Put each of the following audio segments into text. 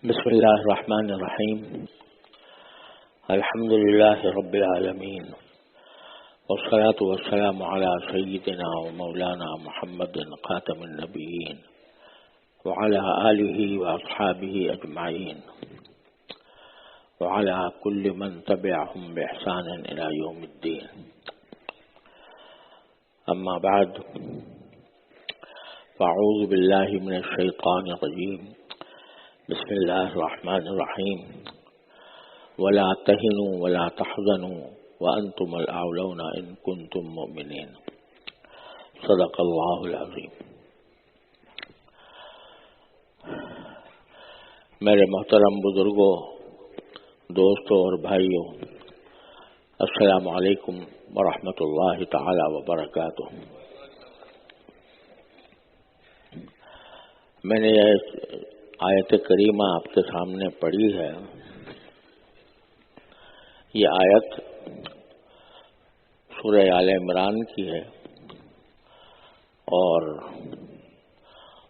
بسم الله الرحمن الرحيم. الحمد لله رب العالمين، والصلاة والسلام على سيدنا ومولانا محمد خاتم النبيين وعلى آله وأصحابه أجمعين وعلى كل من تبعهم بإحسان إلى يوم الدين. أما بعد، فأعوذ بالله من الشيطان الرجيم. بسم الله الرحمن الرحيم. ولا تهنوا ولا تحزنوا وأنتم الأعلون إن كنتم مؤمنين. صدق الله العظيم. میرے محترم بزرگوں، دوستوں اور بھائیوں، السلام علیکم ورحمۃ اللہ تعالی وبرکاتہ۔ میں نے یہ آیت کریمہ آپ کے سامنے پڑھی ہے۔ یہ آیت سورہ آل عمران کی ہے اور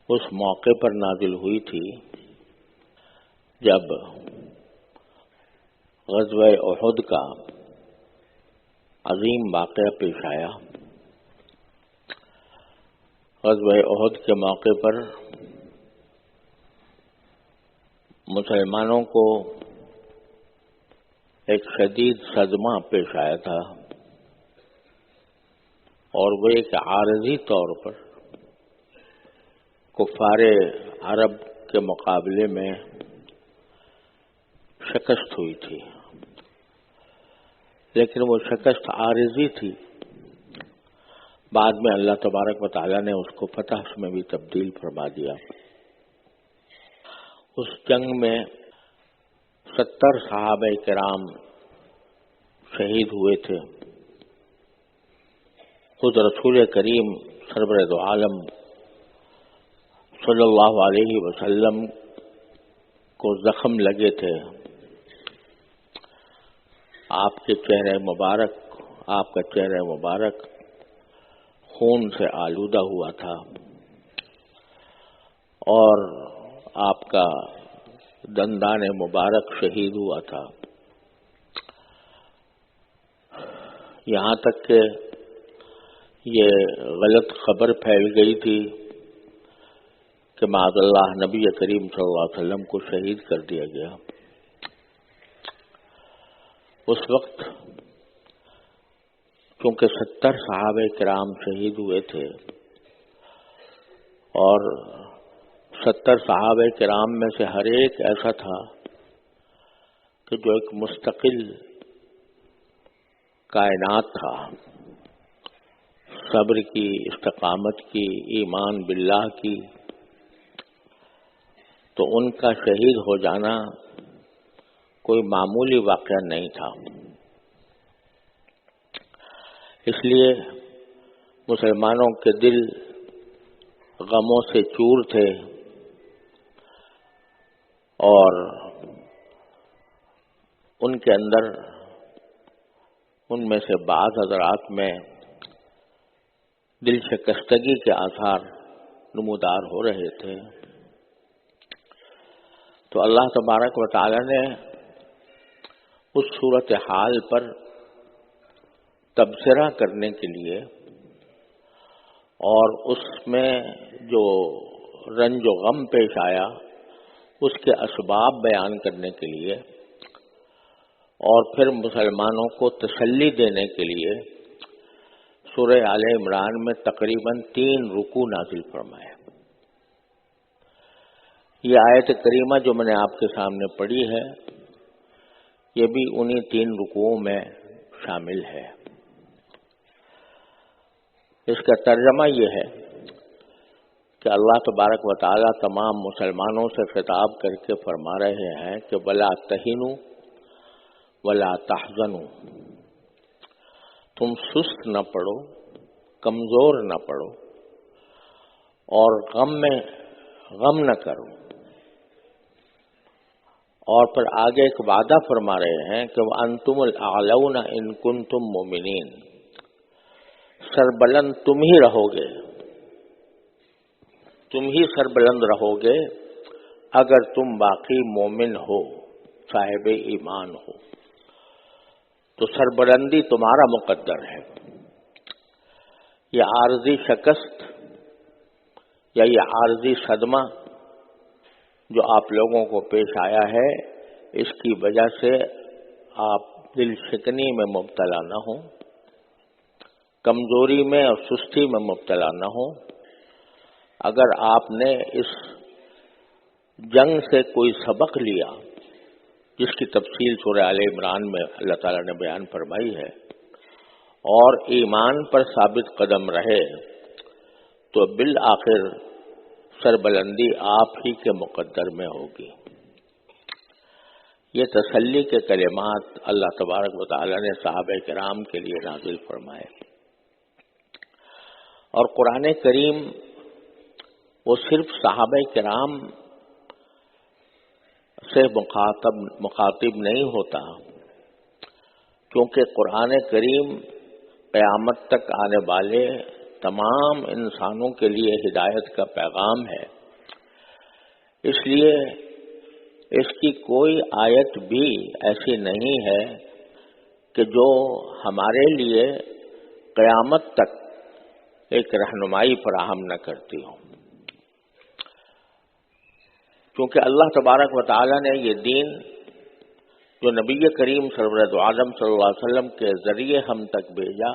اس موقع پر نازل ہوئی تھی جب غزوہ احد کا عظیم واقعہ پیش آیا۔ غزوہ احد کے موقع پر مسلمانوں کو ایک شدید صدمہ پیش آیا تھا، اور وہ ایک عارضی طور پر کفار عرب کے مقابلے میں شکست ہوئی تھی، لیکن وہ شکست عارضی تھی۔ بعد میں اللہ تبارک و تعالیٰ نے اس کو فتح میں بھی تبدیل فرما دیا۔ اس جنگ میں 70 صحابہ کرام شہید ہوئے تھے۔ خود رسول کریم سرور دو عالم صلی اللہ علیہ وسلم کو زخم لگے تھے۔ آپ کا چہرہ مبارک خون سے آلودہ ہوا تھا، اور آپ کا دندان مبارک شہید ہوا تھا۔ یہاں تک کہ یہ غلط خبر پھیل گئی تھی کہ معاذ اللہ نبی کریم صلی اللہ علیہ وسلم کو شہید کر دیا گیا۔ اس وقت چونکہ 70 صحابہ کرام شہید ہوئے تھے، اور 70 صحابہ کرام میں سے ہر ایک ایسا تھا کہ جو ایک مستقل کائنات تھا، صبر کی، استقامت کی، ایمان باللہ کی، تو ان کا شہید ہو جانا کوئی معمولی واقعہ نہیں تھا۔ اس لیے مسلمانوں کے دل غموں سے چور تھے، اور ان کے اندر، ان میں سے بعض حضرات میں دل شکستگی کے آثار نمودار ہو رہے تھے۔ تو اللہ تبارک و تعالی نے اس صورتحال پر تبصرہ کرنے کے لیے اور اس میں جو رنج و غم پیش آیا اس کے اسباب بیان کرنے کے لیے، اور پھر مسلمانوں کو تسلی دینے کے لیے سورہ آل عمران میں تقریباً 3 رکوع نازل فرمائے۔ یہ آیت کریمہ جو میں نے آپ کے سامنے پڑھی ہے، یہ بھی انہی 3 رکوعوں میں شامل ہے۔ اس کا ترجمہ یہ ہے کہ اللہ تبارک و تعالیٰ تمام مسلمانوں سے خطاب کر کے فرما رہے ہیں کہ وَلَا تَهِنُوا وَلَا تَحْزَنُوا، تم سست نہ پڑو، کمزور نہ پڑو، اور غم نہ کرو۔ اور پھر آگے ایک وعدہ فرما رہے ہیں کہ وَأَنْتُمُ الْأَعْلَوْنَ إِن كُنتُم مُؤْمِنِينَ، سربلند تم ہی رہو گے، تم ہی سربلند رہو گے اگر تم باقی مومن ہو، صاحب ایمان ہو، تو سربلندی تمہارا مقدر ہے۔ یہ عارضی شکست یا یہ عارضی صدمہ جو آپ لوگوں کو پیش آیا ہے، اس کی وجہ سے آپ دل شکنی میں مبتلا نہ ہوں، کمزوری میں اور سستی میں مبتلا نہ ہوں۔ اگر آپ نے اس جنگ سے کوئی سبق لیا، جس کی تفصیل سورہ آل عمران میں اللہ تعالیٰ نے بیان فرمائی ہے، اور ایمان پر ثابت قدم رہے، تو بالآخر سربلندی آپ ہی کے مقدر میں ہوگی۔ یہ تسلی کے کلمات اللہ تبارک و تعالیٰ نے صحابہ کرام کے لیے نازل فرمائے، اور قرآن کریم وہ صرف صحابہ کرام سے مخاطب نہیں ہوتا، کیونکہ قرآن کریم قیامت تک آنے والے تمام انسانوں کے لیے ہدایت کا پیغام ہے۔ اس لیے اس کی کوئی آیت بھی ایسی نہیں ہے کہ جو ہمارے لیے قیامت تک ایک رہنمائی فراہم نہ کرتی ہو، کیونکہ اللہ تبارک و تعالیٰ نے یہ دین جو نبی کریم سرورت عالم صلی اللہ علیہ وسلم کے ذریعے ہم تک بھیجا،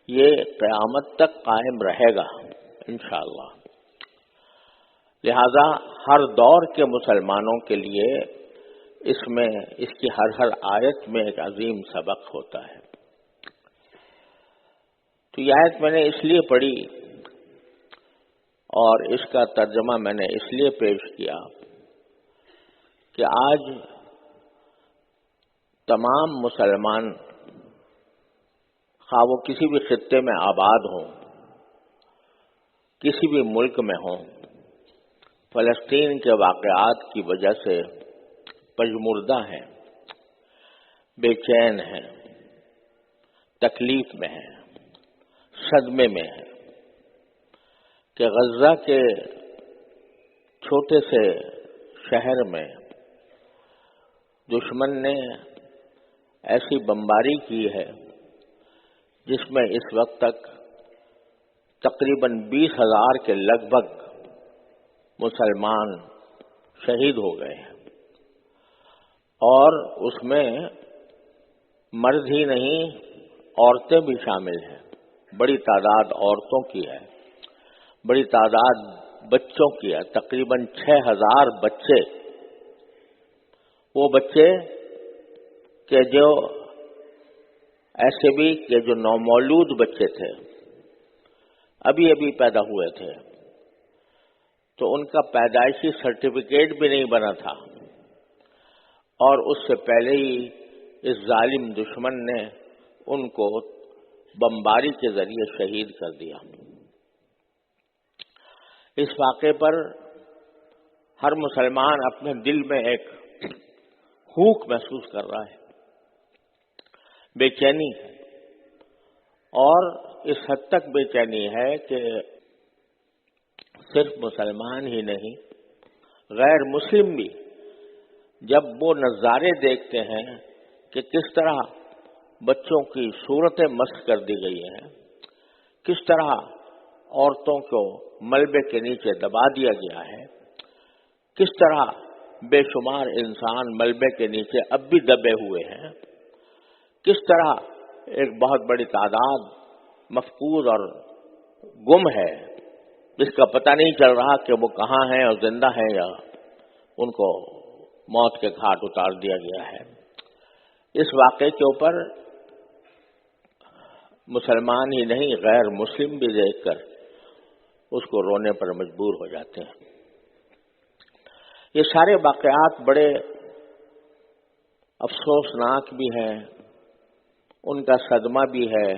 یہ قیامت تک قائم رہے گا انشاءاللہ۔ لہذا ہر دور کے مسلمانوں کے لیے اس کی ہر آیت میں ایک عظیم سبق ہوتا ہے۔ تو یہ آیت میں نے اس لیے پڑھی اور اس کا ترجمہ میں نے اس لیے پیش کیا کہ آج تمام مسلمان، خواہ وہ کسی بھی خطے میں آباد ہوں، کسی بھی ملک میں ہوں، فلسطین کے واقعات کی وجہ سے پژمردہ ہیں، بے چین ہیں، تکلیف میں ہیں، صدمے میں ہیں کہ غزہ کے چھوٹے سے شہر میں دشمن نے ایسی بمباری کی ہے جس میں اس وقت تک تقریباً 20,000 کے لگ بھگ مسلمان شہید ہو گئے ہیں، اور اس میں مرد ہی نہیں عورتیں بھی شامل ہیں۔ بڑی تعداد عورتوں کی ہے، بڑی تعداد بچوں کی ہے، تقریباً 6,000 بچے، وہ بچے کہ جو ایسے بھی کہ جو نومولود بچے تھے، ابھی ابھی پیدا ہوئے تھے، تو ان کا پیدائشی سرٹیفکیٹ بھی نہیں بنا تھا، اور اس سے پہلے ہی اس ظالم دشمن نے ان کو بمباری کے ذریعے شہید کر دیا۔ اس واقعے پر ہر مسلمان اپنے دل میں ایک ہوک محسوس کر رہا ہے، بے چینی ہے، اور اس حد تک بے چینی ہے کہ صرف مسلمان ہی نہیں، غیر مسلم بھی جب وہ نظارے دیکھتے ہیں کہ کس طرح بچوں کی صورتیں مسخ کر دی گئی ہیں، کس طرح عورتوں کو ملبے کے نیچے دبا دیا گیا ہے، کس طرح بے شمار انسان ملبے کے نیچے اب بھی دبے ہوئے ہیں، کس طرح ایک بہت بڑی تعداد مفقود اور گم ہے، جس کا پتہ نہیں چل رہا کہ وہ کہاں ہیں اور زندہ ہیں یا ان کو موت کے گھاٹ اتار دیا گیا ہے۔ اس واقعے کے اوپر مسلمان ہی نہیں، غیر مسلم بھی دیکھ کر اس کو رونے پر مجبور ہو جاتے ہیں۔ یہ سارے واقعات بڑے افسوسناک بھی ہیں، ان کا صدمہ بھی ہے،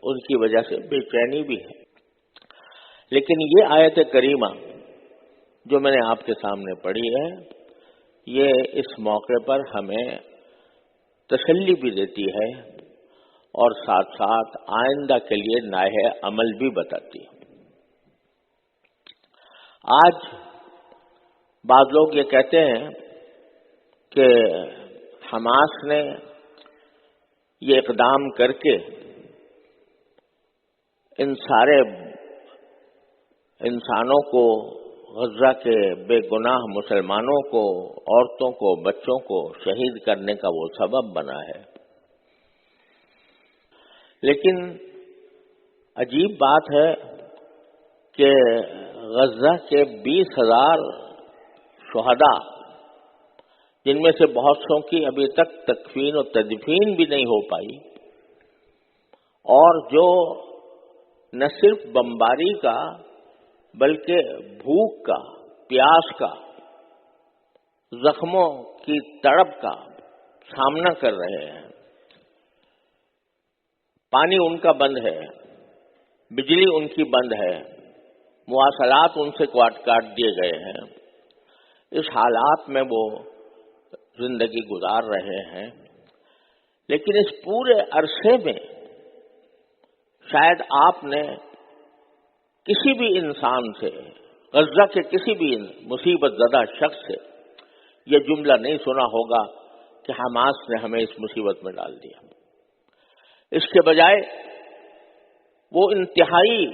ان کی وجہ سے بے چینی بھی ہے، لیکن یہ آیت کریمہ جو میں نے آپ کے سامنے پڑھی ہے، یہ اس موقع پر ہمیں تسلی بھی دیتی ہے اور ساتھ ساتھ آئندہ کے لیے ناہے عمل بھی بتاتی ہے۔ آج بعض لوگ یہ کہتے ہیں کہ حماس نے یہ اقدام کر کے ان سارے انسانوں کو، غزہ کے بے گناہ مسلمانوں کو، عورتوں کو، بچوں کو شہید کرنے کا وہ سبب بنا ہے۔ لیکن عجیب بات ہے کہ غزہ کے 20,000 شہداء، جن میں سے بہت سو کی ابھی تک تکفین و تدفین بھی نہیں ہو پائی، اور جو نہ صرف بمباری کا بلکہ بھوک کا، پیاس کا، زخموں کی تڑپ کا سامنا کر رہے ہیں، پانی ان کا بند ہے، بجلی ان کی بند ہے، مواصلات ان سے کاٹ دیے گئے ہیں، اس حالات میں وہ زندگی گزار رہے ہیں۔ لیکن اس پورے عرصے میں شاید آپ نے کسی بھی انسان سے، غزہ کے کسی بھی مصیبت زدہ شخص سے یہ جملہ نہیں سنا ہوگا کہ حماس نے ہمیں اس مصیبت میں ڈال دیا۔ اس کے بجائے وہ انتہائی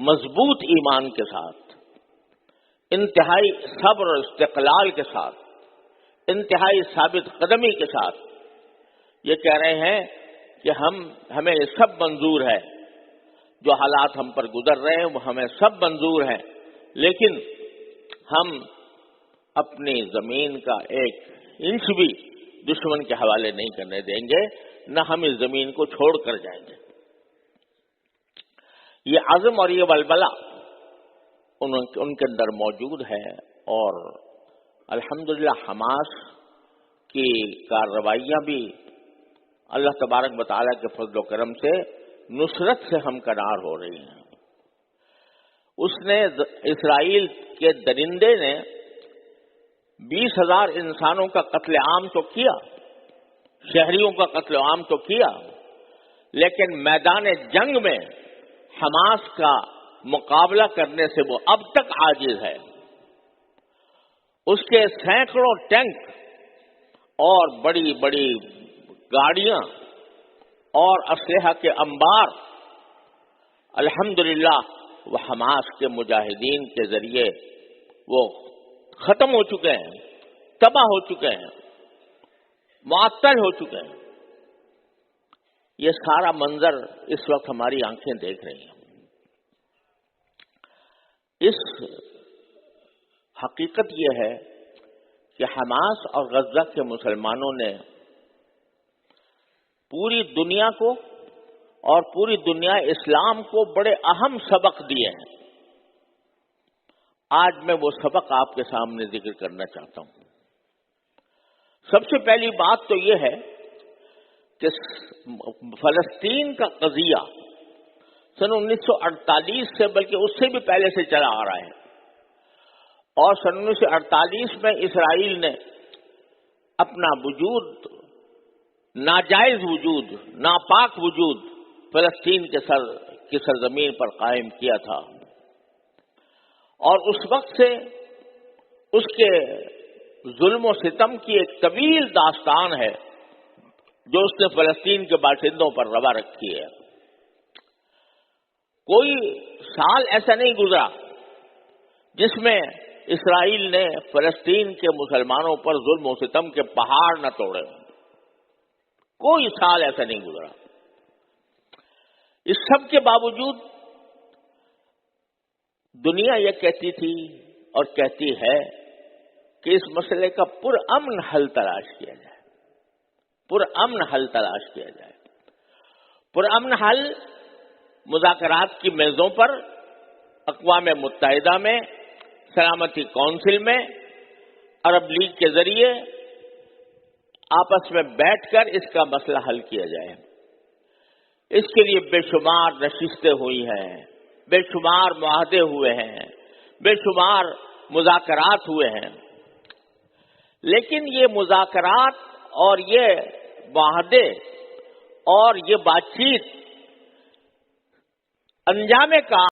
مضبوط ایمان کے ساتھ، انتہائی صبر اور استقلال کے ساتھ، انتہائی ثابت قدمی کے ساتھ یہ کہہ رہے ہیں کہ ہمیں یہ سب منظور ہے، جو حالات ہم پر گزر رہے ہیں وہ ہمیں سب منظور ہیں، لیکن ہم اپنی زمین کا ایک انچ بھی دشمن کے حوالے نہیں کرنے دیں گے، نہ ہم اس زمین کو چھوڑ کر جائیں گے۔ یہ عزم اور یہ ولولہ ان کے اندر موجود ہے، اور الحمدللہ حماس کی کارروائیاں بھی اللہ تبارک و تعالیٰ کے فضل و کرم سے نصرت سے ہمکنار ہو رہی ہیں۔ اس نے، اسرائیل کے درندے نے 20,000 انسانوں کا قتل عام تو کیا، شہریوں کا قتل عام تو کیا، لیکن میدان جنگ میں حماس کا مقابلہ کرنے سے وہ اب تک عاجز ہے۔ اس کے سینکڑوں ٹینک اور بڑی بڑی گاڑیاں اور اسلحہ کے انبار الحمدللہ وہ حماس کے مجاہدین کے ذریعے وہ ختم ہو چکے ہیں، تباہ ہو چکے ہیں، معطل ہو چکے ہیں۔ یہ سارا منظر اس وقت ہماری آنکھیں دیکھ رہی ہیں۔ اس حقیقت یہ ہے کہ حماس اور غزہ کے مسلمانوں نے پوری دنیا کو اور پوری دنیا اسلام کو بڑے اہم سبق دیے ہیں۔ آج میں وہ سبق آپ کے سامنے ذکر کرنا چاہتا ہوں۔ سب سے پہلی بات تو یہ ہے کہ فلسطین کا قضیہ سن 1948 سے، بلکہ اس سے بھی پہلے سے چلا آ رہا ہے، اور سن 1948 میں اسرائیل نے اپنا وجود، ناجائز وجود، ناپاک وجود فلسطین کی سرزمین پر قائم کیا تھا، اور اس وقت سے اس کے ظلم و ستم کی ایک طویل داستان ہے جو اس نے فلسطین کے باشندوں پر روا رکھی ہے۔ کوئی سال ایسا نہیں گزرا جس میں اسرائیل نے فلسطین کے مسلمانوں پر ظلم و ستم کے پہاڑ نہ توڑے، کوئی سال ایسا نہیں گزرا۔ اس سب کے باوجود دنیا یہ کہتی تھی اور کہتی ہے کہ اس مسئلے کا پرامن حل تلاش کیا جائے، پرامن حل تلاش کیا جائے۔ پرامن حل مذاکرات کی میزوں پر، اقوام متحدہ میں، سلامتی کونسل میں، عرب لیگ کے ذریعے آپس میں بیٹھ کر اس کا مسئلہ حل کیا جائے۔ اس کے لیے بے شمار نشستیں ہوئی ہیں، بے شمار معاہدے ہوئے ہیں، بے شمار مذاکرات ہوئے ہیں، لیکن یہ مذاکرات اور یہ معاہدے اور یہ بات چیت انجام کام